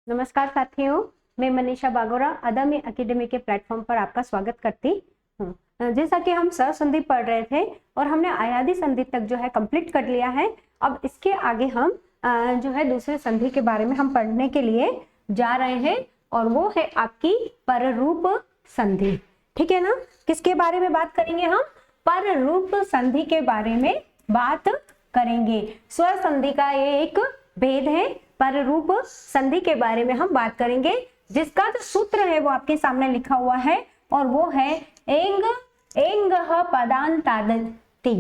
नमस्कार साथियों, मैं मनीषा बागोरा अदमी एकेडमी के प्लेटफॉर्म पर आपका स्वागत करती हूँ। जैसा कि हम सहसंधि पढ़ रहे थे और हमने अयादी संधि तक जो है कंप्लीट कर लिया है। अब इसके आगे हम जो है दूसरे संधि के बारे में हम पढ़ने के लिए जा रहे हैं और वो है आपकी पररूप संधि। ठीक है ना। किसके बारे में बात करेंगे हम? पररूप संधि के बारे में बात करेंगे। स्वर संधि का ये एक भेद है। पररूप संधि के बारे में हम बात करेंगे, जिसका जो सूत्र है वो आपके सामने लिखा हुआ है और वो है एंग एंगः पदांतादति।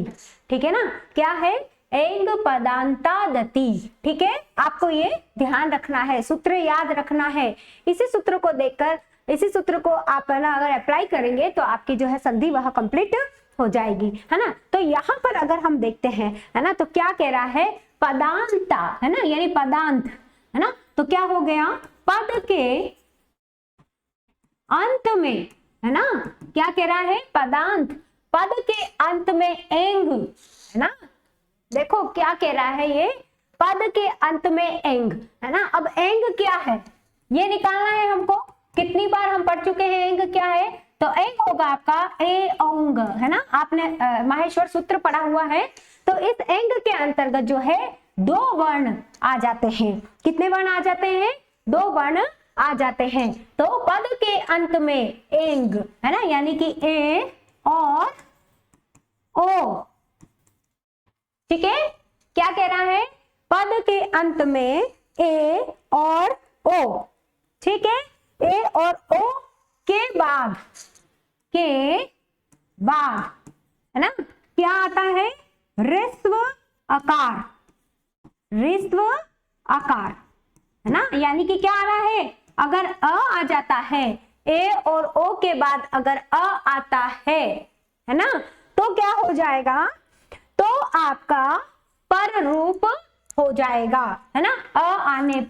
ठीक है ना। क्या है? एंग पदांतादति। ठीक है, आपको ये ध्यान रखना है, सूत्र याद रखना है। इसी सूत्र को देखकर, इसी सूत्र को आप ना अगर अप्लाई करेंगे तो आपकी जो है संधि वह कंप्लीट हो जाएगी, है ना। तो यहाँ पर अगर हम देखते हैं, है ना, तो क्या कह रहा है? पदांता, है ना, यानी पदांत, है ना। तो क्या हो गया? पद के अंत में, है ना, क्या कह रहा है? पदांत, पद के अंत में एंग, है ना। देखो क्या कह रहा है ये? पद के अंत में एंग, है ना। अब एंग क्या है ये निकालना है हमको। कितनी बार हम पढ़ चुके हैं एंग क्या है? तो एंग होगा आपका ए औंग, है ना। आपने माहेश्वर सूत्र पढ़ा हुआ है। तो इस एंग के अंतर्गत जो है दो वर्ण आ जाते हैं। कितने वर्ण आ जाते हैं? दो वर्ण आ जाते हैं। तो पद के अंत में एंग, है ना, यानी कि ए और ओ। ठीक है, क्या कह रहा है? पद के अंत में ए और ओ। ठीक है, ए और ओ के बाद है ना क्या आता है? ऋस्व आकार, ऋस्व आकार, है ना। यानी कि क्या आ रहा है? अगर अ आ जाता है, ए और ओ के बाद अगर अ आता है ना, तो क्या हो जाएगा? तो आपका पर रूप हो जाएगा, है ना। अ आने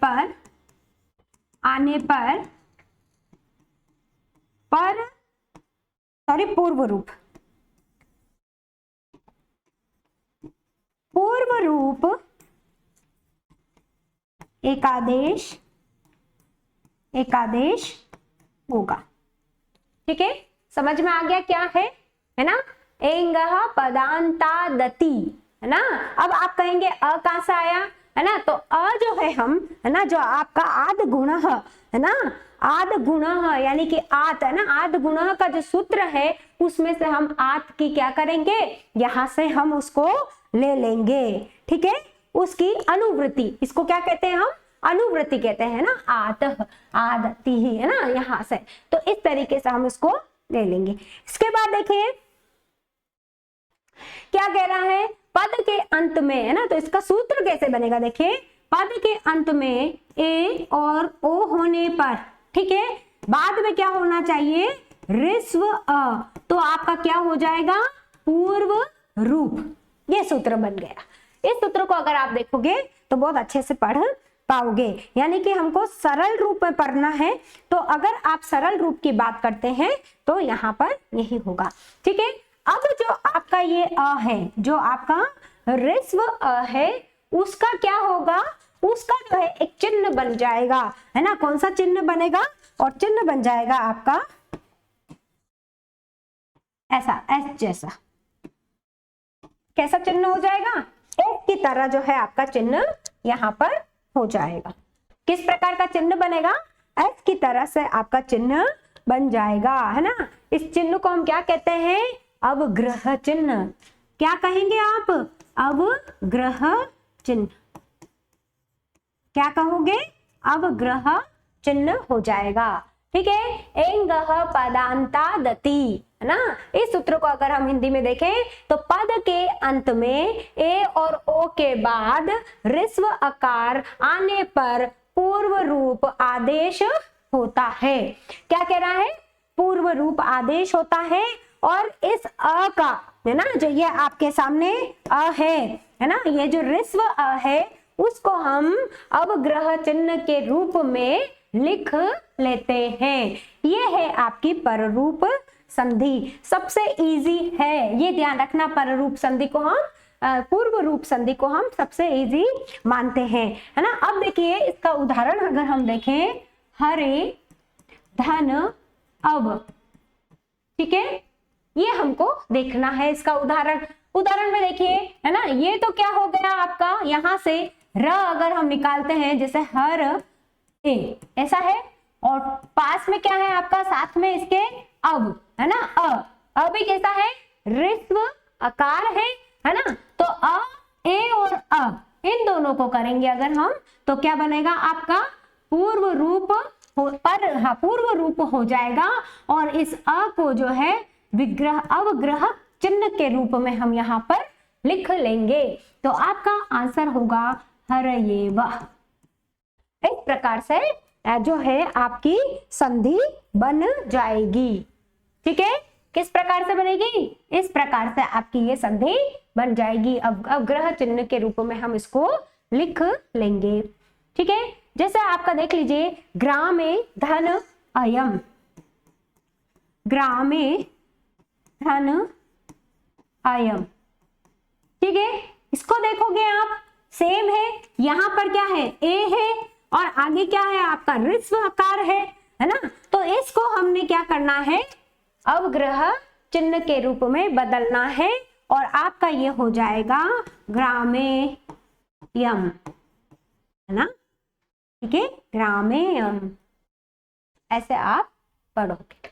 पर पूर्व रूप, पूर्व रूप एकादेश होगा। ठीक है, समझ में आ गया क्या है ना। एंगः पदांतादति, है ना। अब आप कहेंगे अ कहां से आया, है ना। तो अ जो है हम, है ना, जो आपका आद गुण है ना, आद गुण यानी कि आत, है ना। आद गुण का जो सूत्र है उसमें से हम आत की क्या करेंगे? यहां से हम उसको ले लेंगे। ठीक है, उसकी अनुवृत्ति, इसको क्या कहते हैं हम? अनुवृत्ति कहते हैं ना। आत आदति ही, है ना, यहां से। तो इस तरीके से हम इसको ले लेंगे। इसके बाद देखिए क्या कह रहा है? पद के अंत में, है ना, तो इसका सूत्र कैसे बनेगा? देखिए, पद के अंत में ए और ओ होने पर, ठीक है, बाद में क्या होना चाहिए? ऋस्व अ। तो आपका क्या हो जाएगा? पूर्व रूप। ये सूत्र बन गया। इस सूत्र को अगर आप देखोगे तो बहुत अच्छे से पढ़ पाओगे। यानी कि हमको सरल रूप में पढ़ना है। तो अगर आप सरल रूप की बात करते हैं तो यहाँ पर यही होगा। ठीक है, अब जो आपका ये अ है, जो आपका ऋस्व अ है, उसका क्या होगा? उसका जो है एक चिन्ह बन जाएगा, है ना। कौन सा चिन्ह बनेगा? और चिन्ह बन जाएगा आपका ऐसा, एस जैसा। कैसा चिन्ह हो जाएगा? एस की तरह जो है आपका चिन्ह यहाँ पर हो जाएगा। किस प्रकार का चिन्ह बनेगा? एस की तरह से आपका चिन्ह बन जाएगा, है ना। इस चिन्ह को हम क्या कहते हैं? अवग्रह चिन्ह। क्या कहेंगे आप? अवग्रह चिन्ह। क्या कहोगे? अवग्रह चिन्ह हो जाएगा। ठीक है, एंगः पदांतादति, है ना। इस सूत्र को अगर हम हिंदी में देखें तो पद के अंत में ए और ओ के बाद ऋस्व आकार आने पर पूर्व रूप आदेश होता है। क्या कह रहा है? पूर्व रूप आदेश होता है। और इस अ का, है ना, जो ये आपके सामने अ है ना, ये जो ऋस्व अ है उसको हम अवग्रह चिन्ह के रूप में लिख लेते हैं। ये है आपकी पररूप संधि। सबसे इजी है, ये ध्यान रखना। पररूप संधि को हम पूर्व रूप संधि को हम सबसे इजी मानते हैं, है ना। अब देखिए इसका उदाहरण अगर हम देखें, हरे धन अब, ठीक है, ये हमको देखना है इसका उदाहरण में देखिए, है ना। ये तो क्या हो गया आपका, यहाँ से र अगर हम निकालते हैं जैसे हर ए, ऐसा है, और पास में क्या है आपका, साथ में इसके अब, है ना। अब भी कैसा है, ऋस्व आकार है ना। तो अ, ए और अ इन दोनों को करेंगे अगर हम, तो क्या बनेगा आपका पूर्व रूप पूर्व रूप हो जाएगा, और इस अ को जो है विग्रह अवग्रह चिन्ह के रूप में हम यहाँ पर लिख लेंगे। तो आपका आंसर होगा हरयेव। इस प्रकार से जो है आपकी संधि बन जाएगी, ठीक है। किस प्रकार से बनेगी, इस प्रकार से आपकी ये संधि बन जाएगी। अब अवग्रह चिन्ह के रूप में हम इसको लिख लेंगे, ठीक है। जैसे आपका देख लीजिए, ग्रामे धन अयम, ग्रामे धन अयम, ठीक है। इसको देखोगे आप, सेम है, यहाँ पर क्या है, ए है, और आगे क्या है आपका ऋस्व आकार है ना। तो इसको हमने क्या करना है, अवग्रह चिन्ह के रूप में बदलना है, और आपका ये हो जाएगा ग्रामेयम, है ना, ठीक है, ग्रामेयम, ऐसे आप पढ़ोगे,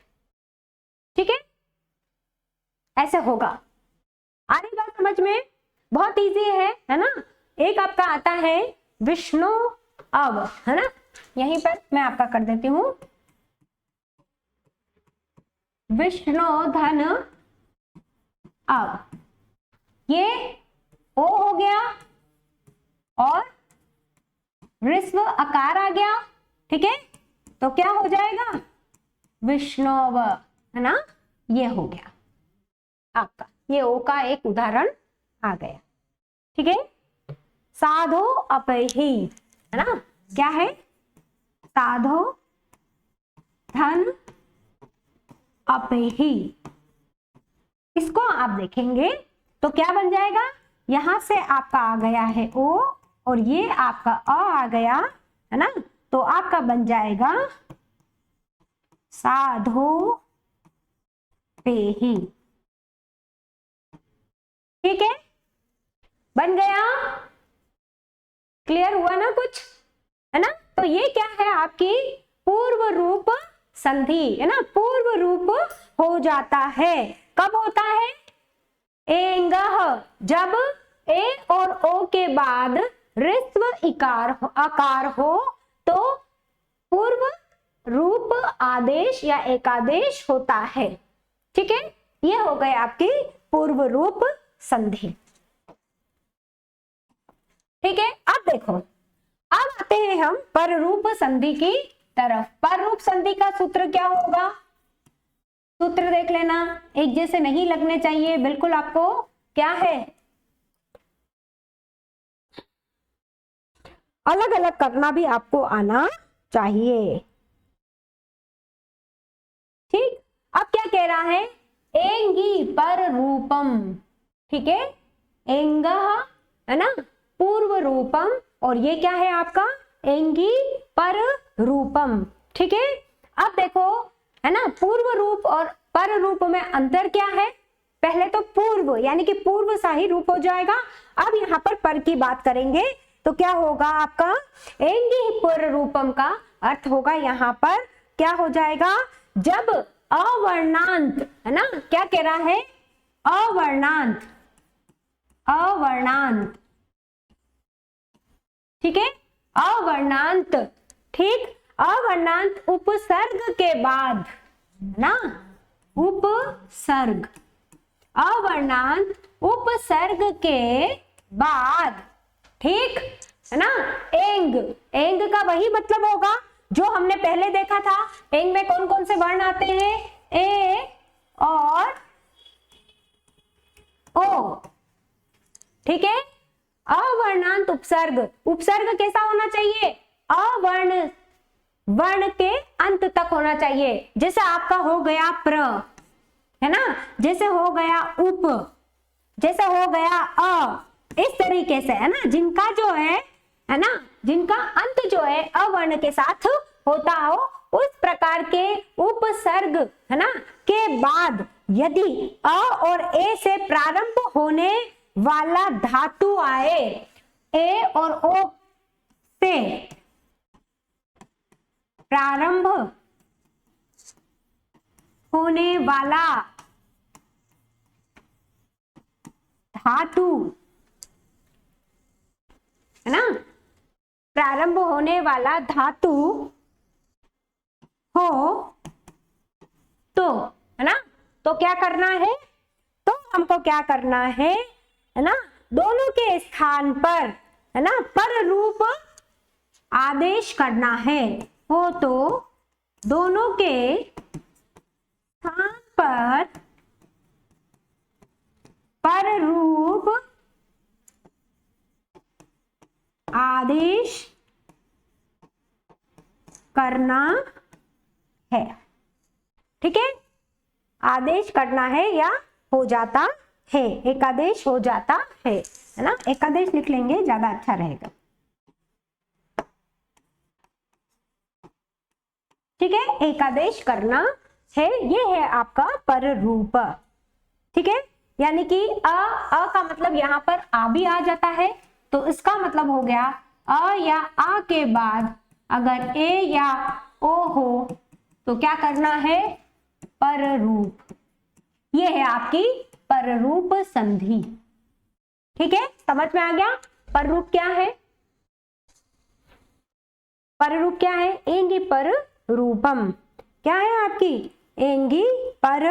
ठीक है, ऐसे होगा। आ रही बात समझ में, बहुत इजी है ना। एक आपका आता है विष्णु अब, है ना, यहीं पर मैं आपका कर देती हूं, विष्णु धन अब, ये ओ हो गया और ऋस्व आकार आ गया, ठीक है। तो क्या हो जाएगा, विष्णुव, है ना, ये हो गया आपका, ये ओ का एक उदाहरण आ गया, ठीक है। साधो अपहि, है ना, क्या है, साधो धन अपहि, इसको आप देखेंगे तो क्या बन जाएगा, यहां से आपका आ गया है ओ, और ये आपका अ आ गया, है ना। तो आपका बन जाएगा साधो पेहि, ठीक है, बन गया, क्लियर हुआ ना कुछ, है ना। तो ये क्या है आपकी पूर्व रूप संधि, है ना, पूर्व रूप हो जाता है। कब होता है, एंगह, जब ए और ओ के बाद ऋस्व आकार हो तो पूर्व रूप आदेश या एकादेश होता है, ठीक है। ये हो गए आपकी पूर्व रूप संधि, ठीक है। अब देखो, अब आते हैं हम पर रूप संधि की तरफ। पर रूप संधि का सूत्र क्या होगा, सूत्र देख लेना, एक जैसे नहीं लगने चाहिए, बिल्कुल आपको क्या है, अलग अलग करना भी आपको आना चाहिए, ठीक। अब क्या कह रहा है, एंगी पर रूपम, ठीक है, एंगह, है ना, पूर्व रूपम, और ये क्या है आपका एंगी पर रूपम, ठीक है। अब देखो, है ना, पूर्व रूप और पर रूप में अंतर क्या है, पहले तो पूर्व यानी कि पूर्व सा ही रूप हो जाएगा। अब यहाँ पर की बात करेंगे तो क्या होगा आपका, एंगी पर रूपम का अर्थ होगा यहाँ पर क्या हो जाएगा, जब अवर्णांत, है ना, क्या कह रहा है, अवर्णांत, अवर्णांत, ठीक है, अवर्णांत, ठीक, अवर्णांत उपसर्ग के बाद, ना, उपसर्ग, अवर्णांत उपसर्ग के बाद, ठीक है ना। एंग, एंग का वही मतलब होगा जो हमने पहले देखा था। एंग में कौन कौन से वर्ण आते हैं, ए और ओ, ठीक है। अवर्णांत उपसर्ग, उपसर्ग कैसा होना चाहिए, अवर्ण, वर्ण के अंत तक होना चाहिए। जैसे आपका हो गया प्र, है ना, जैसे हो गया उप, जैसे हो गया अ, इस तरीके से, है ना, जिनका जो है ना, जिनका अंत जो है अवर्ण के साथ होता हो, उस प्रकार के उपसर्ग, है ना, के बाद यदि अ और ए से प्रारंभ होने वाला धातु आए, ए और ओ से प्रारंभ होने वाला धातु, है ना, प्रारंभ होने वाला धातु हो तो, है ना, तो क्या करना है, तो हमको क्या करना है ना, दोनों के स्थान पर, है ना, पर रूप आदेश करना है। हो तो दोनों के स्थान पर रूप आदेश करना है। ठीक है, आदेश करना है या हो जाता है, एकादेश हो जाता है ना, एकादेश लिख लेंगे, ज्यादा अच्छा रहेगा। ठीक है, एकादेश करना है, ये है आपका पर रूप। ठीक है, यानी कि अ का मतलब यहाँ पर आ भी आ जाता है, तो इसका मतलब हो गया अ या आ के बाद अगर ए या ओ हो तो क्या करना है, पर रूप। ये है आपकी पर रूप संधि। ठीक है, समझ में आ गया। पर रूप क्या है, पर रूप क्या है, एंगी पर रूपम। क्या है आपकी, एंगी पर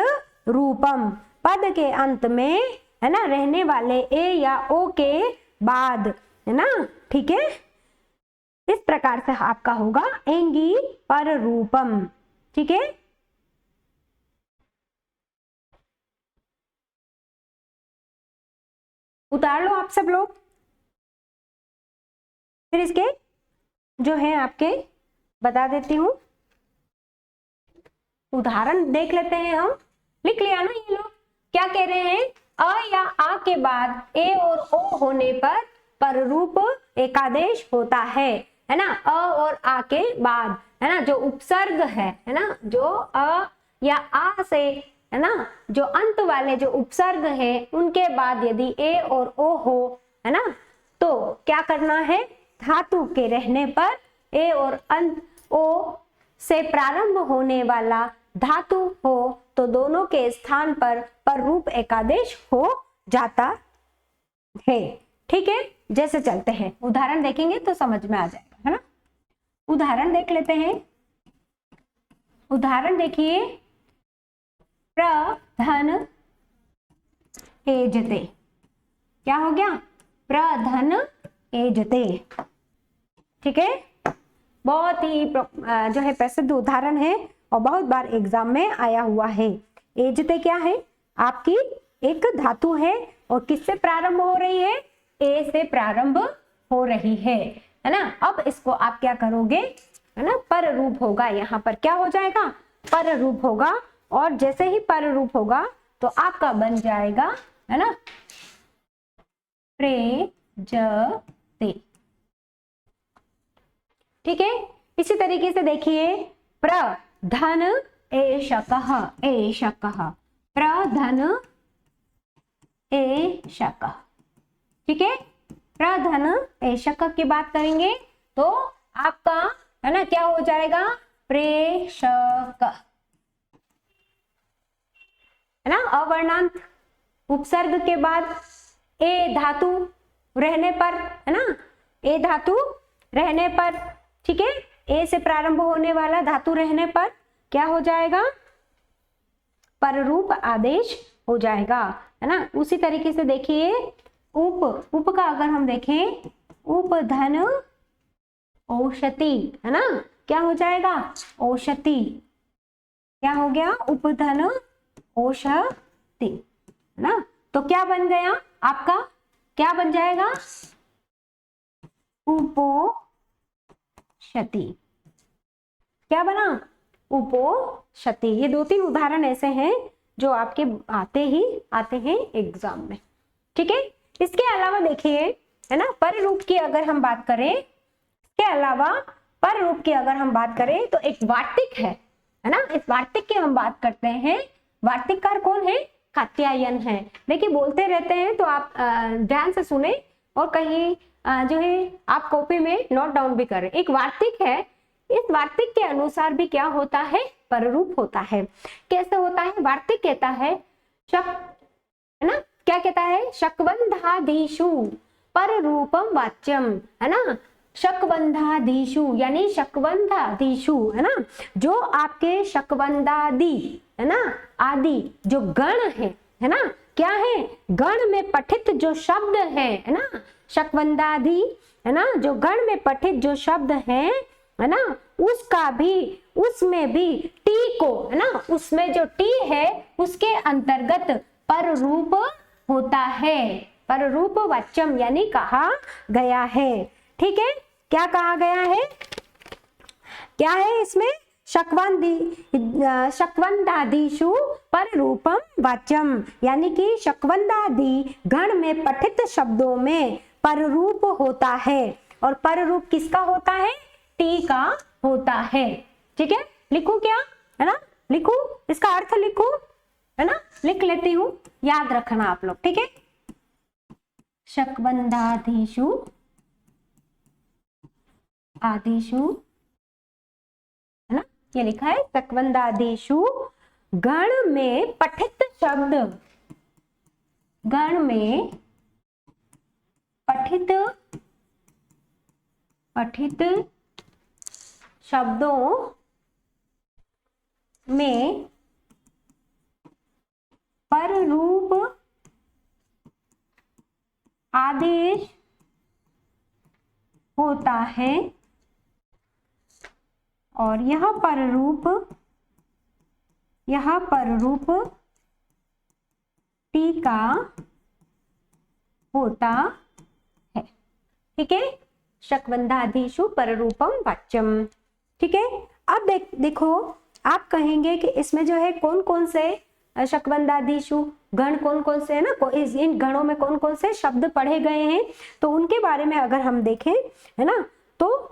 रूपम, पद के अंत में, है ना, रहने वाले ए या ओ के बाद, है ना। ठीक है, इस प्रकार से आपका होगा एंगी पर रूपम। ठीक है, उतार लो आप सब लोग। फिर इसके जो है आपके बता देती हूँ, उदाहरण देख लेते हैं हम। लिख लिया ना ये लोग, क्या कह रहे हैं, अ या आ के बाद ए और ओ होने पर रूप एकादेश होता है ना। अ और आ के बाद, है ना, जो उपसर्ग है ना, जो अ या आ से, है ना, जो अंत वाले जो उपसर्ग है उनके बाद यदि ए और ओ हो, है ना, तो क्या करना है, धातु के रहने पर ए और अंत ओ से प्रारंभ होने वाला धातु हो तो दोनों के स्थान पर रूप एकादेश हो जाता है। ठीक है, जैसे चलते हैं, उदाहरण देखेंगे तो समझ में आ जाएगा, है ना। उदाहरण देख लेते हैं। उदाहरण देखिए, प्रधन एजते, क्या हो गया, प्रधन एजते। ठीक है, बहुत ही जो है प्रसिद्ध उदाहरण है और बहुत बार एग्जाम में आया हुआ है। एजते क्या है, आपकी एक धातु है और किससे प्रारंभ हो रही है, ए से प्रारंभ हो रही है ना। अब इसको आप क्या करोगे, है ना, पर रूप होगा, यहाँ पर क्या हो जाएगा, पर रूप होगा, और जैसे ही पर रूप होगा तो आपका बन जाएगा, है ना, प्रेजते। ठीक है, इसी तरीके से देखिए, प्रधन एषकः, एषकः, प्रधन एषकः। ठीक है, प्रधन एषक की बात करेंगे तो आपका, है ना, क्या हो जाएगा, प्रेषक, है ना। अवर्णांत उपसर्ग के बाद ए धातु रहने पर, है ना, ए धातु रहने पर, ठीक है, ए से प्रारंभ होने वाला धातु रहने पर क्या हो जाएगा, पर रूप आदेश हो जाएगा, है ना। उसी तरीके से देखिए, उप का अगर हम देखें, उपधन औषधि, है ना, क्या हो जाएगा, औषधि, क्या हो गया, उपधन औषधि, है ना। तो क्या बन गया आपका, क्या बन जाएगा, उपोषति। क्या बना, उपोषति। ये 2-3 उदाहरण ऐसे हैं जो आपके आते हैं एग्जाम में। ठीक है, इसके अलावा देखिए, है ना, पर रूप की अगर हम बात करें, इसके अलावा पर रूप की अगर हम बात करें तो एक वार्तिक है ना, इस वार्तिक की हम बात करते हैं। वार्तिककार कौन है? कात्यायन है। देखिए बोलते रहते हैं तो आप ध्यान से सुने और कहीं जो है आप कॉपी में नोट डाउन भी करें। एक वार्तिक है, इस वार्तिक के अनुसार भी क्या होता है? पररूप होता है। कैसे होता है? वार्तिक कहता है है ना, क्या कहता है? शकबंधादिषु पर रूपम वाच्यम, है ना, शकबंधादिषु यानी शकबंधादिषु, है ना, जो आपके शकबंधादि, है ना, आदि जो गण है ना, क्या है? गण में पठित जो शब्द है ना, शकबंधादि, है ना, जो गण में पठित जो शब्द है ना, उसका भी, उसमें भी टी को, है ना, उसमें जो टी है उसके अंतर्गत पर रूप होता है। पर रूप वाच्यम यानी कहा गया है। ठीक है, क्या कहा गया है? क्या है इसमें? शकवंदादिषु पर रूपम वाच्यम, यानी कि शकवंदादि गण में पठित शब्दों में पर रूप होता है। और पर रूप किसका होता है? टी का होता है। ठीक है, लिखूं क्या? है ना, लिखूं, इसका अर्थ लिखूं, है ना, लिख लेती हूं, याद रखना आप लोग। ठीक है, शकबंधादिषु आदिषु, है ना, ये लिखा है शकबंधादिषु गण में पठित शब्द, गण में पठित शब्दों में पर रूप आदेश होता है और यह पर रूप टीका होता है। ठीक है, शकबंधादिषु पर रूपम वाच्यम। ठीक है, अब देखो आप कहेंगे कि इसमें जो है कौन कौन से शकबंधादिषु गण कौन कौन से है ना, इन गणों में कौन कौन से शब्द पढ़े गए हैं, तो उनके बारे में अगर हम देखें, है ना, तो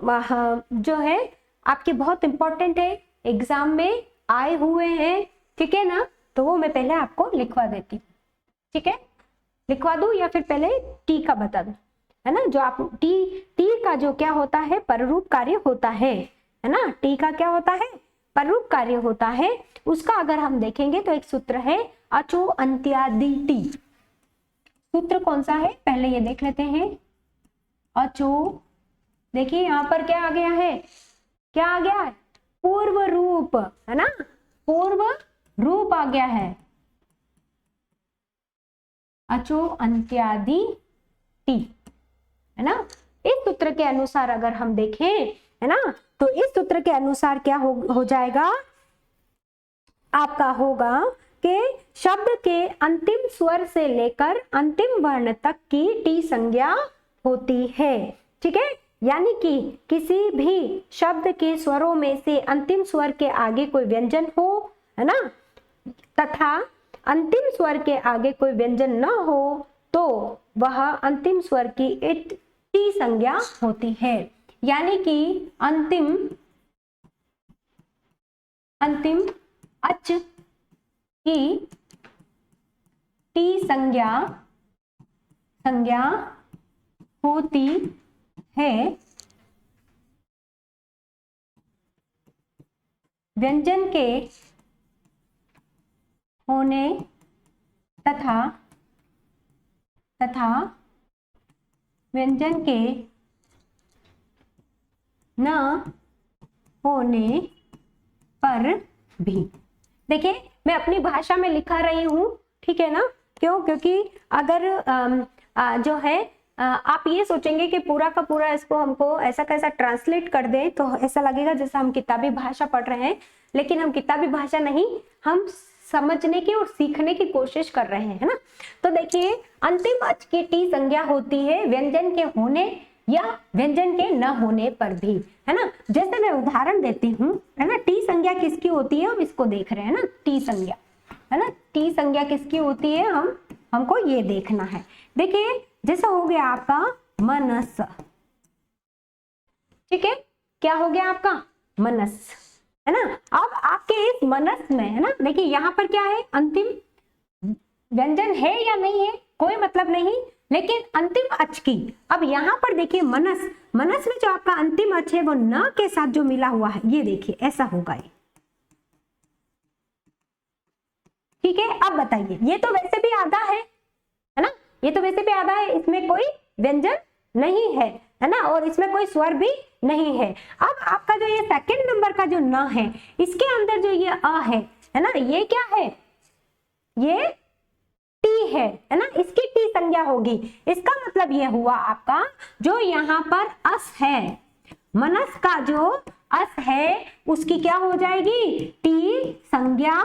जो है आपके बहुत इंपॉर्टेंट है, एग्जाम में आए हुए हैं। ठीक है ना, तो वो मैं पहले आपको लिखवा देती हूँ। ठीक है, लिखवा दूं या फिर पहले टी का बता दूं? है ना, जो आप टी का जो क्या होता है? पररूप कार्य होता है ना, टी का क्या होता है? पररूप कार्य होता है। उसका अगर हम देखेंगे तो एक सूत्र है अचो अंत्यादि टी। सूत्र कौन सा है पहले ये देख लेते हैं। अचो, देखिए यहाँ पर क्या आ गया है? क्या आ गया है? पूर्व रूप, है ना, पूर्व रूप आ गया है, अचो अंत्यादि टी, है ना। इस सूत्र के अनुसार अगर हम देखें, है ना, तो इस सूत्र के अनुसार क्या हो जाएगा? आपका होगा कि शब्द के अंतिम स्वर से लेकर अंतिम वर्ण तक की टी संज्ञा होती है। ठीक है, यानी कि किसी भी शब्द के स्वरों में से अंतिम स्वर के आगे कोई व्यंजन हो, है ना, तथा अंतिम स्वर के आगे कोई व्यंजन न हो तो वह अंतिम स्वर की टी संज्ञा होती है। यानी कि अंतिम अच की टी संज्ञा होती है व्यंजन के होने तथा व्यंजन के न होने पर भी। देखिए मैं अपनी भाषा में लिखा रही हूँ, ठीक है ना, क्यों? क्योंकि अगर जो है आप ये सोचेंगे कि पूरा का पूरा इसको हमको ऐसा कैसा ट्रांसलेट कर दें तो ऐसा लगेगा जैसा हम किताबी भाषा पढ़ रहे हैं, लेकिन हम किताबी भाषा नहीं, हम समझने की और सीखने की कोशिश कर रहे हैं, है ना। तो देखिए अंतिम अच की टी संज्ञा होती है व्यंजन के होने या व्यंजन के न होने पर भी, है ना। जैसे मैं उदाहरण देती हूँ, है ना, टी संज्ञा किसकी होती है हम इसको देख रहे हैं ना, टी संज्ञा, है ना, टी संज्ञा किसकी होती है हमको ये देखना है। देखिए जैसा हो गया आपका मनस, ठीक है, क्या हो गया आपका मनस, है ना। अब आपके इस मनस में, है ना, देखिए यहाँ पर क्या है, अंतिम व्यंजन है या नहीं है कोई मतलब नहीं, लेकिन अंतिम अच की, अब यहाँ पर देखिए मनस, मनस में जो आपका अंतिम अच है वो न के साथ जो मिला हुआ है, ये देखिए ऐसा होगा ये, ठीक है। अब बताइए, ये तो वैसे भी आधा है ना, ये तो वैसे भी आधा है, इसमें कोई व्यंजन नहीं है ना, और इसमें कोई स्वर भी नहीं है। अब आपका जो ये सेकंड नंबर का जो न है, इसके अंदर जो ये अ है ना, ये क्या है, ये टी है ना, इसकी टी संज्ञा होगी। इसका मतलब ये हुआ आपका जो यहाँ पर अस है, मनस का जो अस है उसकी क्या हो जाएगी, टी संज्ञा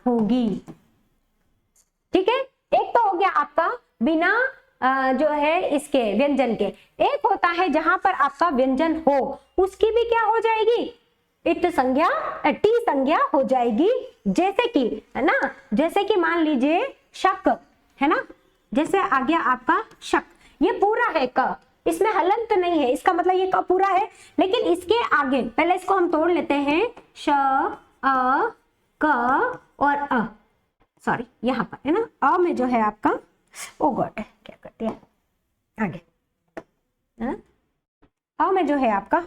होगी, ठीक है। एक तो हो गया आपका बिना जो है इसके व्यंजन के, एक होता है जहां पर आपका व्यंजन हो, उसकी भी क्या हो जाएगी, इट संज्ञा, टी संज्ञा हो जाएगी। जैसे कि, है ना, जैसे कि मान लीजिए शक, है ना, जैसे आ गया आपका शक, ये पूरा है क, इसमें हलंत नहीं है, इसका मतलब ये क पूरा है, लेकिन इसके आगे पहले इसको हम तोड़ लेते हैं, श अ क और अ, सॉरी यहाँ पर, है ना, अ में जो है आपका, ओ गॉड क्या कर दिया आगे, है ना, अ में जो है आपका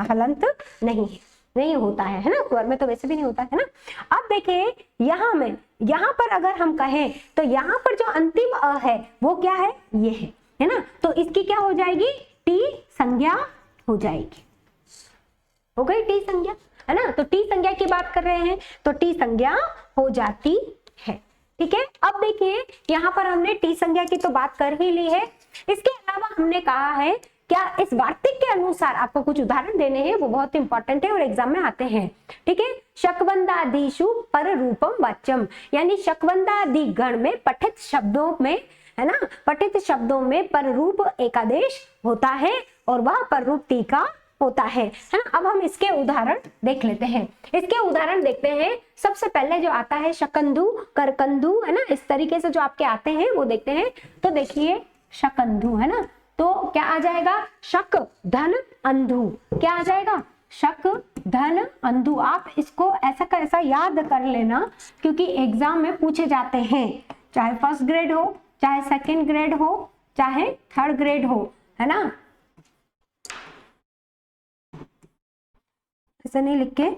हलंत नहीं है, नहीं होता है ना, स्वर में तो वैसे भी नहीं होता है ना। अब देखिए यहाँ में, यहाँ पर अगर हम कहें तो यहाँ पर जो अंतिम अ है वो क्या है, ये है ना, तो इसकी क्या हो जाएगी, टी संज्ञा हो जाएगी, हो गई टी संज्ञा, है ना। तो टी संज्ञा की बात कर रहे हैं तो टी संज्ञा हो जाती है, ठीक है। अब देखिए यहाँ पर हमने टी संज्ञा की तो बात कर ही ली है, इसके अलावा हमने कहा है क्या, इस वार्तिक के अनुसार आपको कुछ उदाहरण देने हैं, वो बहुत इंपॉर्टेंट है और एग्जाम में आते हैं, ठीक है। शकवंदादिषु पर रूपम वाच्यम, यानी शकवंदादि गण में पठित शब्दों में, है ना, पठित शब्दों में पर रूप एकादेश होता है और वह पर रूप टीका होता है ना। अब हम इसके उदाहरण देख लेते हैं, इसके उदाहरण देखते हैं। सबसे पहले जो आता है शकंधु, करकंधु, है ना, इस तरीके से जो आपके आते हैं वो देखते हैं। तो देखिए शकंधु, है ना, तो क्या आ जाएगा, शक धन अंधु, क्या आ जाएगा, शक धन अंधु। आप इसको ऐसा का ऐसा याद कर लेना, क्योंकि एग्जाम में पूछे जाते हैं, चाहे फर्स्ट ग्रेड हो, चाहे सेकंड ग्रेड हो, चाहे थर्ड ग्रेड हो, है ना। ऐसे नहीं लिख के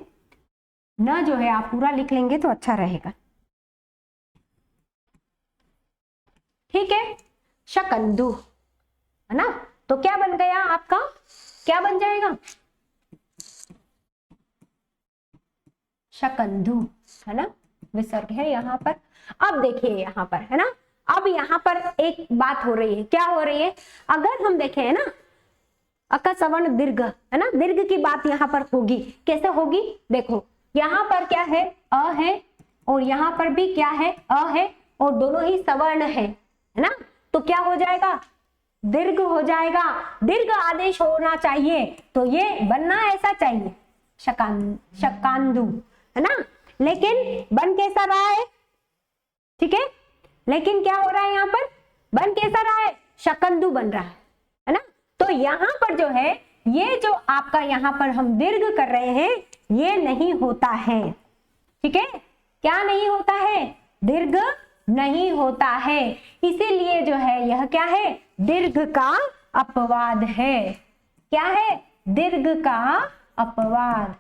ना, जो है आप पूरा लिख लेंगे तो अच्छा रहेगा, ठीक है। शकंधु, है ना, तो क्या बन गया आपका, क्या बन जाएगा, शकंधु, है ना, विसर्ग है यहाँ पर। अब देखिए यहाँ पर, है ना, अब यहाँ पर एक बात हो रही है, क्या हो रही है, अगर हम देखें, है ना, अका सवर्ण दीर्घ, है ना, दीर्घ की बात यहाँ पर होगी, कैसे होगी, देखो यहाँ पर क्या है, अ है, और यहाँ पर भी क्या है, अ है, और दोनों ही सवर्ण है ना, तो क्या हो जाएगा, दीर्घ हो जाएगा, दीर्घ आदेश होना चाहिए, तो ये बनना ऐसा चाहिए, शकांधु, है ना, लेकिन बन कैसा रहा है, ठीक है, लेकिन क्या हो रहा है यहाँ पर, बन कैसा रहा है, शकंधु बन रहा है ना। तो यहाँ पर जो है, ये जो आपका यहाँ पर हम दीर्घ कर रहे हैं, ये नहीं होता है, ठीक है, क्या नहीं होता है, दीर्घ नहीं होता है, इसीलिए जो है यह क्या है, दीर्घ का अपवाद है, क्या है, दीर्घ का अपवाद,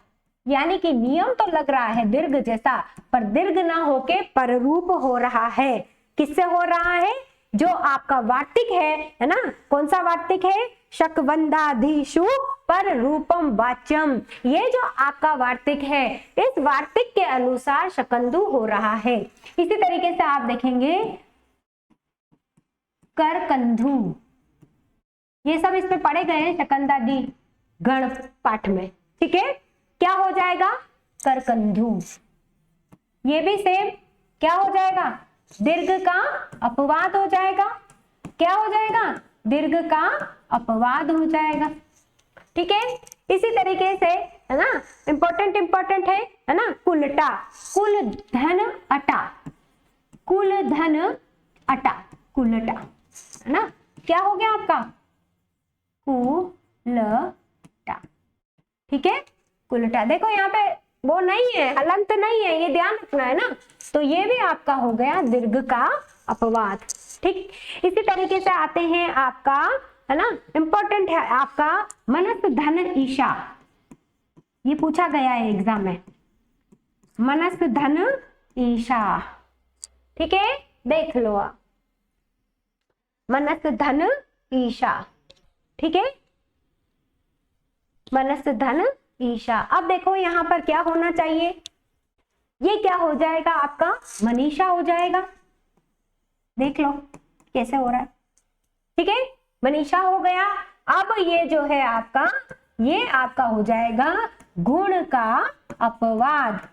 यानी कि नियम तो लग रहा है दीर्घ जैसा, पर दीर्घ ना होके पररूप हो रहा है। किससे हो रहा है, जो आपका वार्तिक है ना, कौन सा वार्तिक है, शकवंदाधीषु पर रूपम वाच्यम, ये जो आपका वार्तिक है, इस वार्तिक के अनुसार शकंधु हो रहा है। इसी तरीके से आप देखेंगे करकंधु, ये सब इसमें पढ़े गए हैं शकंदादि गण पाठ में, ठीक है, क्या हो जाएगा, करकंधु, ये भी सेम क्या हो जाएगा, दीर्घ का अपवाद हो जाएगा, क्या हो जाएगा, दीर्घ का अपवाद हो जाएगा, ठीक है। इसी तरीके से, है ना, इंपॉर्टेंट है ना, कुलटा, कुल धन अटा, कुल धन अटा, कुलटा, है ना, क्या हो गया आपका? कुलटा। ठीक है, कुलटा। देखो यहाँ पे वो नहीं है, हलंत नहीं है, ये ध्यान रखना है ना। तो ये भी आपका हो गया दीर्घ का अपवाद। ठीक, इसी तरीके से आते हैं आपका, है ना, इंपॉर्टेंट है आपका मनस धन ईशा। ये पूछा गया है एग्जाम में, मनस धन ईशा। ठीक है, देख लो आप, मनस धन ईशा। ठीक है, मनस धन ईशा। अब देखो यहाँ पर क्या होना चाहिए, ये क्या हो जाएगा आपका? मनीषा हो जाएगा। देख लो कैसे हो रहा है। ठीक है, मनीषा हो गया। अब ये जो है आपका, ये आपका हो जाएगा गुण का अपवाद।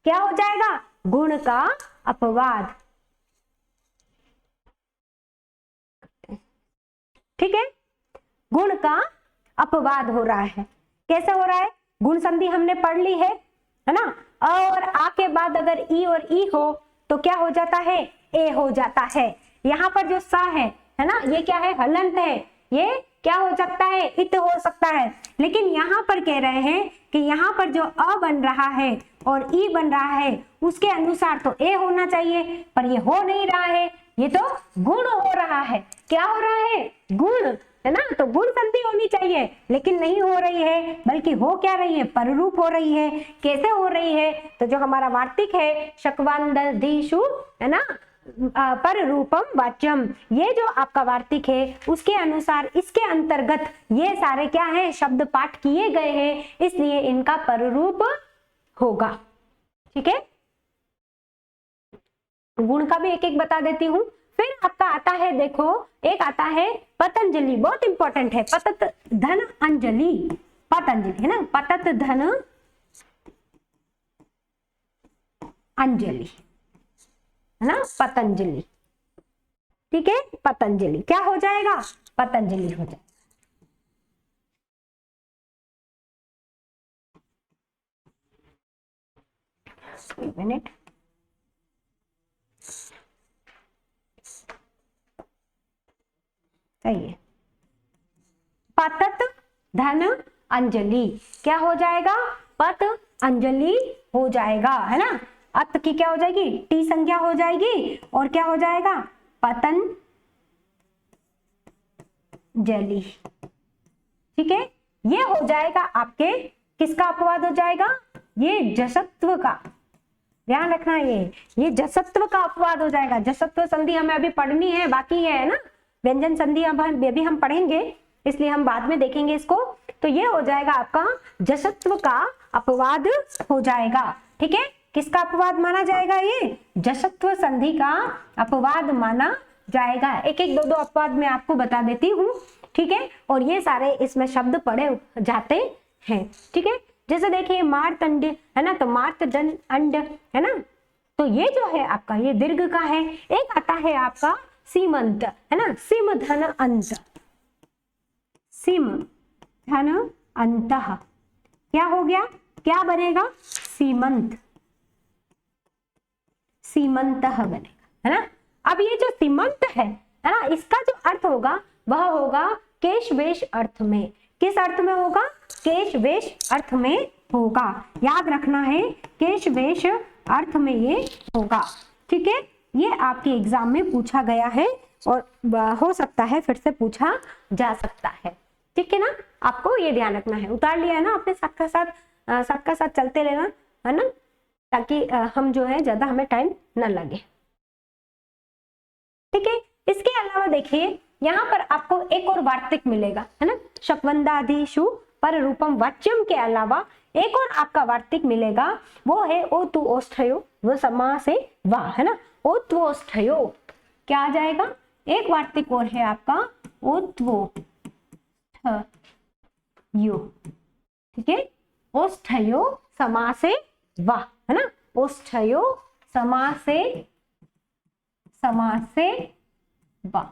क्या हो जाएगा? गुण का अपवाद। ठीक है, गुण का अपवाद हो रहा है। कैसे हो रहा है? गुण संधि हमने पढ़ ली है ना, और आ के बाद अगर ई और ई हो तो क्या हो जाता है? ए हो जाता है। यहाँ पर जो सा है ना, ये क्या है? हलंत है। ये क्या हो सकता है? इत हो सकता है। लेकिन यहाँ पर कह रहे हैं कि यहाँ पर जो अ बन रहा है और ई बन रहा है, उसके अनुसार तो ए होना चाहिए, पर ये हो नहीं रहा है, ये तो गुण हो रहा है। क्या हो रहा है? गुण, है ना। तो गुण संधि होनी चाहिए, लेकिन नहीं हो रही है, बल्कि हो क्या रही है? पररूप हो रही है। कैसे हो रही है? तो जो हमारा वार्तिक है शक्वान्दिषु, है ना, पर रूपम वाच्यम, ये जो आपका वार्तिक है उसके अनुसार, इसके अंतर्गत ये सारे क्या है? शब्द पाठ किए गए हैं, इसलिए इनका पररूप होगा। ठीक है, गुण का भी एक एक बता देती हूँ। फिर आपका आता है, देखो एक आता है पतंजलि, बहुत इंपॉर्टेंट है, पतत धन अंजलि। पतंजलि, है ना, पतत धन अंजलि, है ना, पतंजलि। ठीक है, पतंजलि क्या हो जाएगा? पतंजलि हो जाएगा। एक मिनट, सही है। पतत धन अंजलि क्या हो जाएगा? पत अंजलि हो जाएगा, है ना। अत की क्या हो जाएगी? टी संज्ञा हो जाएगी, और क्या हो जाएगा? पतन जली। ठीक है, ये हो जाएगा आपके, किसका अपवाद हो जाएगा? ये जसत्व का, ध्यान रखना, ये जसत्व का अपवाद हो जाएगा। जसत्व संधि हमें अभी पढ़नी है, बाकी है ना। व्यंजन संधि अब अभी हम पढ़ेंगे, इसलिए हम बाद में देखेंगे इसको। तो ये हो जाएगा आपका जसत्व का अपवाद हो जाएगा। ठीक है, किसका अपवाद माना जाएगा? ये जसत्व संधि का अपवाद माना जाएगा। एक एक दो दो अपवाद मैं आपको बता देती हूँ। ठीक है, और ये सारे इसमें शब्द पढ़े जाते हैं। ठीक है, जैसे देखिए मार्तंड, है ना, तो मार्तंड अंड, है ना, तो ये जो है आपका, ये दीर्घ का है। एक आता है आपका सीमंत, है ना, सिम धन अंत, सिम धन अंतः, क्या हो गया? क्या बनेगा? सीमंत, सीमंतः बनेगा, है ना। अब ये जो सीमंत है ना, इसका जो अर्थ होगा वह होगा केश वेश अर्थ में। किस अर्थ में होगा? केश वेश अर्थ में होगा। याद रखना है, केश वेश अर्थ में ये होगा। ठीक है, ये आपके एग्जाम में पूछा गया है, और हो सकता है फिर से पूछा जा सकता है। ठीक है ना, आपको ये ध्यान रखना है। उतार लिया है ना आपने, साथ का साथ चलते रहना, है ना, ताकि हम जो है ज्यादा हमें टाइम न लगे। ठीक है, इसके अलावा देखिए यहाँ पर आपको एक और वार्तिक मिलेगा, है ना, शक्वन्दादिषु पर रूपम वाच्यम के अलावा एक और आपका वार्तिक मिलेगा, वो है ओ तु ओष्ठयो, वो समा से वाह, है ना, ओ तु ओष्ठयो। क्या आ जाएगा? एक वार्तिक और है आपका ओ त्वो यो। ठीक है, ओष्ठयो समा से वाह, है ना, ओष्ठयो समा से वाह।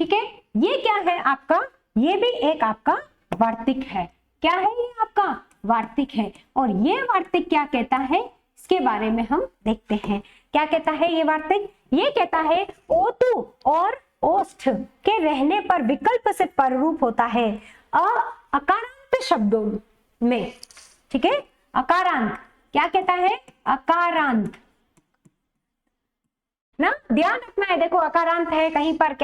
ठीक है, ये क्या है आपका? ये भी एक आपका वार्तिक है। क्या है ये? आपका वार्तिक है। और ये वार्तिक क्या कहता है, इसके बारे में हम देखते हैं। क्या कहता है ये वार्तिक? ये कहता है ओतु और ओष्ठ के रहने पर विकल्प से पररूप होता है अकारांत शब्दों में। ठीक है, अकारांत क्या कहता है, अकारांत ना, ध्यान रखना है। देखो अकारांत है, कहीं पर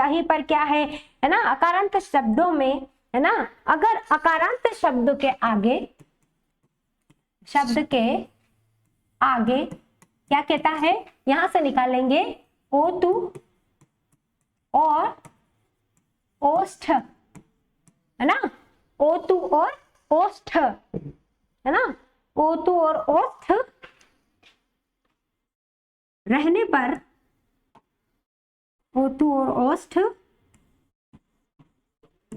क्या है ना, अकारांत शब्दों में, है ना, अगर अकारांत शब्द के आगे क्या कहता है, यहां से निकालेंगे ओतु और ओष्ठ, है ना, ओतु और ओष्ठ, है ना, ओतु और ओष्ठ रहने पर, ओतु और ओष्ठ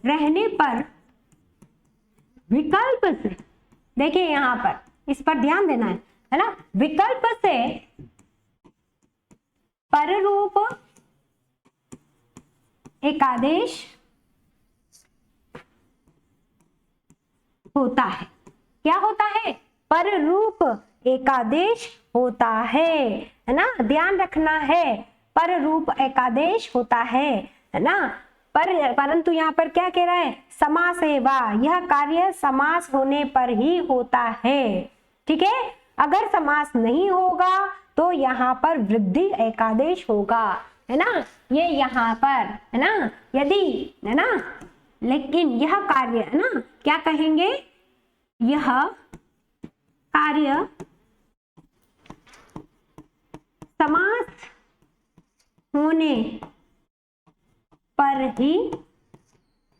रहने पर विकल्प से, देखिए यहां पर इस पर ध्यान देना है ना, विकल्प से पररूप एकादेश होता है। क्या होता है, पररूप एकादेश होता है ना, ध्यान रखना है, पररूप एकादेश होता है ना। परंतु यहाँ पर क्या कह रहा है, समास एवा, यह कार्य समास होने पर ही होता है। ठीक है, अगर समास नहीं होगा तो यहाँ पर वृद्धि एकादेश होगा, है ना, ये यहाँ पर, है ना, यदि, है ना, लेकिन यह कार्य, है ना, क्या कहेंगे, यह कार्य समास होने पर ही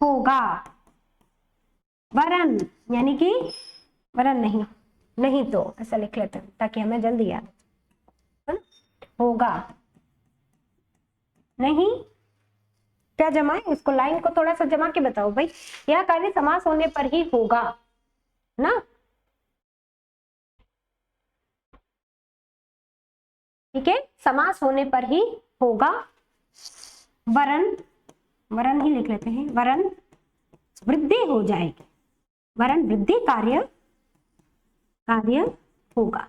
होगा, वरन, यानी कि वरन नहीं तो ऐसा लिख लेते हैं ताकि हमें जल्दी याद, है ना, होगा नहीं, क्या जमाए इसको, लाइन को थोड़ा सा जमा के बताओ भाई, यह कार्य समास होने पर ही होगा ना, ठीक है, समास होने पर ही होगा, वरन ही लिख लेते हैं, वरन वृद्धि हो जाएगी, वरन वृद्धि कार्य होगा।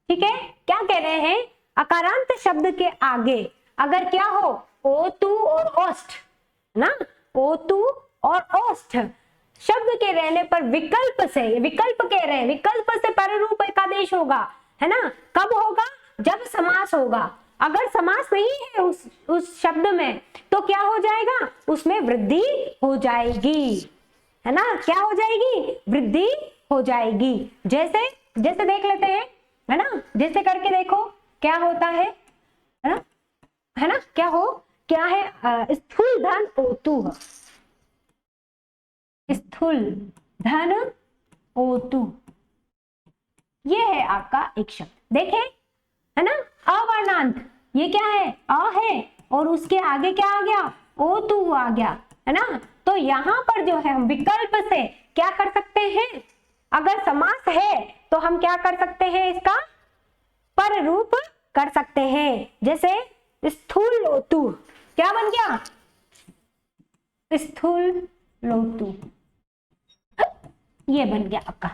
ठीक है, क्या कह रहे हैं, अकारांत शब्द के आगे अगर क्या हो, ओतु और ओष्ठ ना, ओतु और ओष्ठ शब्द के रहने पर विकल्प से, विकल्प कह रहे हैं, विकल्प से पररूप एकादेश होगा, है ना, कब होगा, जब समास होगा। अगर समास नहीं है उस शब्द में तो क्या हो जाएगा, उसमें वृद्धि हो जाएगी, है ना, क्या हो जाएगी, वृद्धि हो जाएगी। जैसे देख लेते हैं, है ना, जैसे करके देखो क्या होता है ना, क्या है, स्थूल धन ओतु, स्थूल धन ओतु, ये है आपका एक शब्द, देखे, है ना, अवर्णांत, ये क्या है, अ है और उसके आगे क्या आ गया, ओतु आ गया, है ना, तो यहां पर जो है हम विकल्प से क्या कर सकते हैं, अगर समास है तो हम क्या कर सकते हैं, इसका पर रूप कर सकते हैं। जैसे स्थूल लोतु क्या बन गया, स्थूल लोतु, ये बन गया आपका।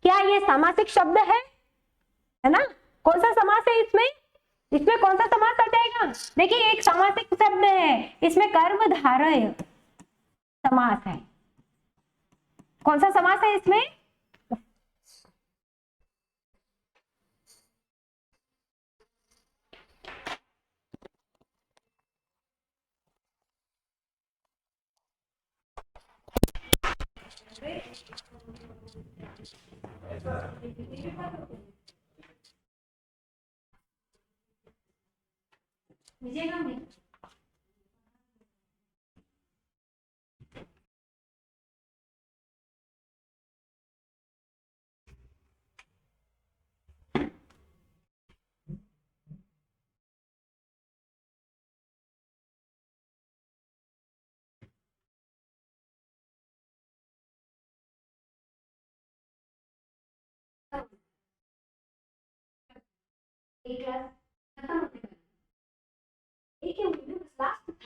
क्या ये सामासिक शब्द है ना, कौन सा समास है इसमें, कौन सा समास आ जाएगा, देखिए एक सामासिक शब्द है, इसमें कर्मधारय समास है, कौन सा समास है इसमें,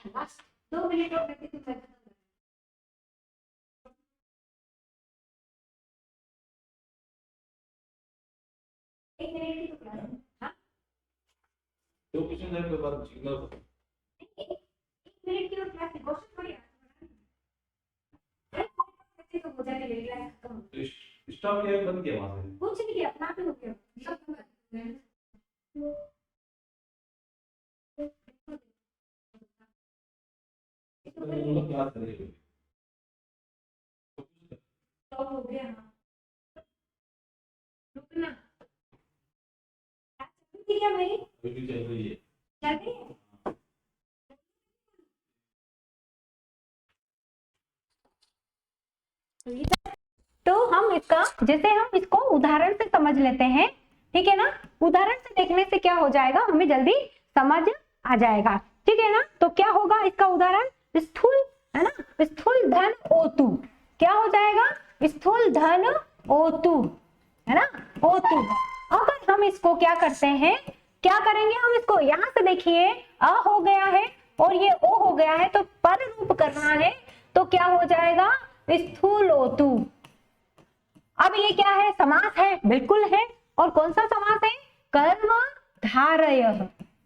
लास्ट 2 मिनट और एक मिनट की तो क्लास, हाँ 2 क्वेश्चन है, के बाद सिग्नल मिनट की और क्लास की क्वेश्चन थोड़ी तो हो जाने लगी क्लास खत्म। स्टॉप किया बंद किया वहां से कुछ नहीं किया, अपना आप ही हो गया। क्लास करेंगे तो हो गया। हाँ रुकना क्या मेरी अभी भी चल रही है चल रही है। तो हम इसका जैसे हम इसको उदाहरण से समझ लेते हैं, ठीक है ना। उदाहरण से देखने से क्या हो जाएगा, हमें जल्दी समझ आ जाएगा, ठीक है ना। तो क्या होगा इसका उदाहरण, स्थूल है ना, स्थूल धन O2 क्या हो जाएगा, स्थूल धन O2 है ना, O2। अगर हम इसको क्या करते हैं, क्या करेंगे हम इसको, यहां से देखिए अ हो गया है और ये O हो गया है, तो पर रूप करना है तो क्या हो जाएगा, स्थूल O2। अब ये क्या है, समास है, बिल्कुल है। और कौन सा समास है, कर्म धारय।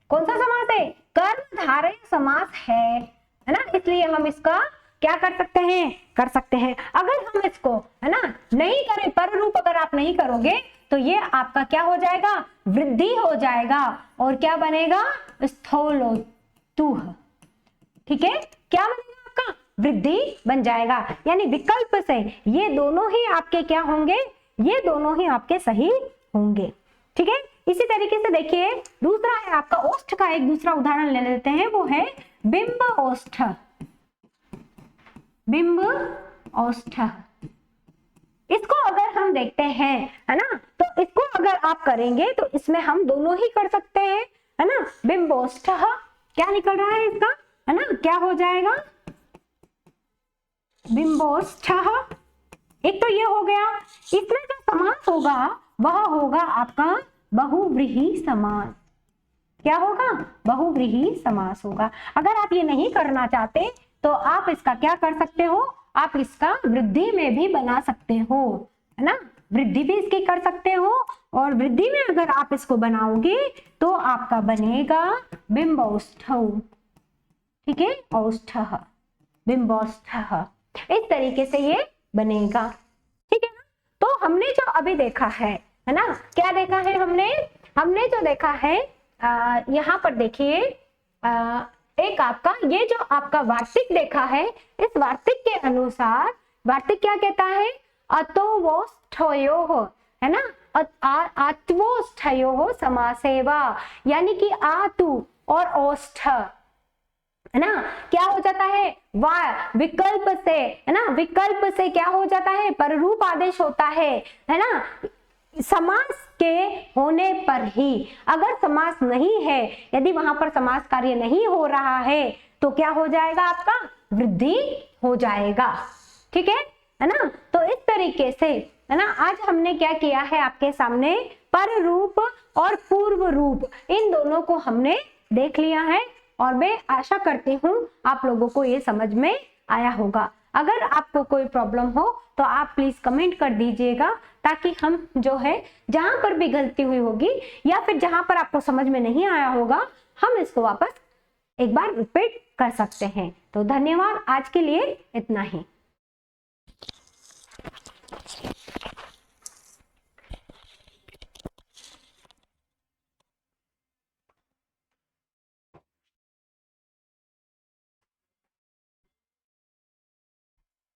कौन सा समास है, कर्म धारय समास है ना। इसलिए हम इसका क्या कर सकते हैं, कर सकते हैं। अगर हम इसको है ना नहीं करें, पर रूप अगर आप नहीं करोगे तो ये आपका क्या हो जाएगा, वृद्धि हो जाएगा और क्या बनेगा, स्थूलोतुः। ठीक है, क्या बनेगा आपका, वृद्धि बन जाएगा। यानी विकल्प से ये दोनों ही आपके क्या होंगे, ये दोनों ही आपके सही होंगे। ठीक है, इसी तरीके से देखिए दूसरा है आपका ओष्ठ का एक दूसरा उदाहरण ले लेते हैं, वो है बिंब ओष्ठ। बिंब ओष्ठ, इसको अगर हम देखते हैं है ना, तो इसको अगर आप करेंगे तो इसमें हम दोनों ही कर सकते हैं है ना। बिंबोष्ठ क्या निकल रहा है इसका है ना, क्या हो जाएगा, बिंबोष्ठ। एक तो ये हो गया, इसमें जो समास होगा वह होगा आपका बहुव्रीहि समास। क्या होगा, बहुव्रीहि समास होगा। अगर आप ये नहीं करना चाहते तो आप इसका क्या कर सकते हो, आप इसका वृद्धि में भी बना सकते हो है ना, वृद्धि भी इसकी कर सकते हो। और वृद्धि में अगर आप इसको बनाओगे तो आपका बनेगा बिंबोष्ठ। ठीक है, औष्ठ, बिंबोष्ठ, इस तरीके से ये बनेगा। ठीक है ना। तो हमने जो अभी देखा है ना, क्या देखा है हमने जो देखा है यहाँ पर देखिए एक आपका ये जो आपका वार्तिक देखा है, इस वार्तिक के अनुसार वार्तिक क्या कहता है, अतोवोष्ठयोः है ना, आत्वोष्ठयोः समासेवा, यानी कि आतु और ओष्ठ है ना क्या हो जाता है, विकल्प से है ना, विकल्प से क्या हो जाता है, पररूप आदेश होता है ना, समास के होने पर ही। अगर समास नहीं है, यदि वहां पर समास कार्य नहीं हो रहा है तो क्या हो जाएगा, आपका वृद्धि हो जाएगा। ठीक है ना। तो इस तरीके से है ना आज हमने क्या किया है, आपके सामने पर रूप और पूर्व रूप इन दोनों को हमने देख लिया है और मैं आशा करती हूँ आप लोगों को ये समझ में आया होगा। अगर आपको कोई प्रॉब्लम हो तो आप प्लीज कमेंट कर दीजिएगा, ताकि हम जो है जहां पर भी गलती हुई होगी या फिर जहां पर आपको समझ में नहीं आया होगा, हम इसको वापस एक बार रिपीट कर सकते हैं। तो धन्यवाद, आज के लिए इतना ही।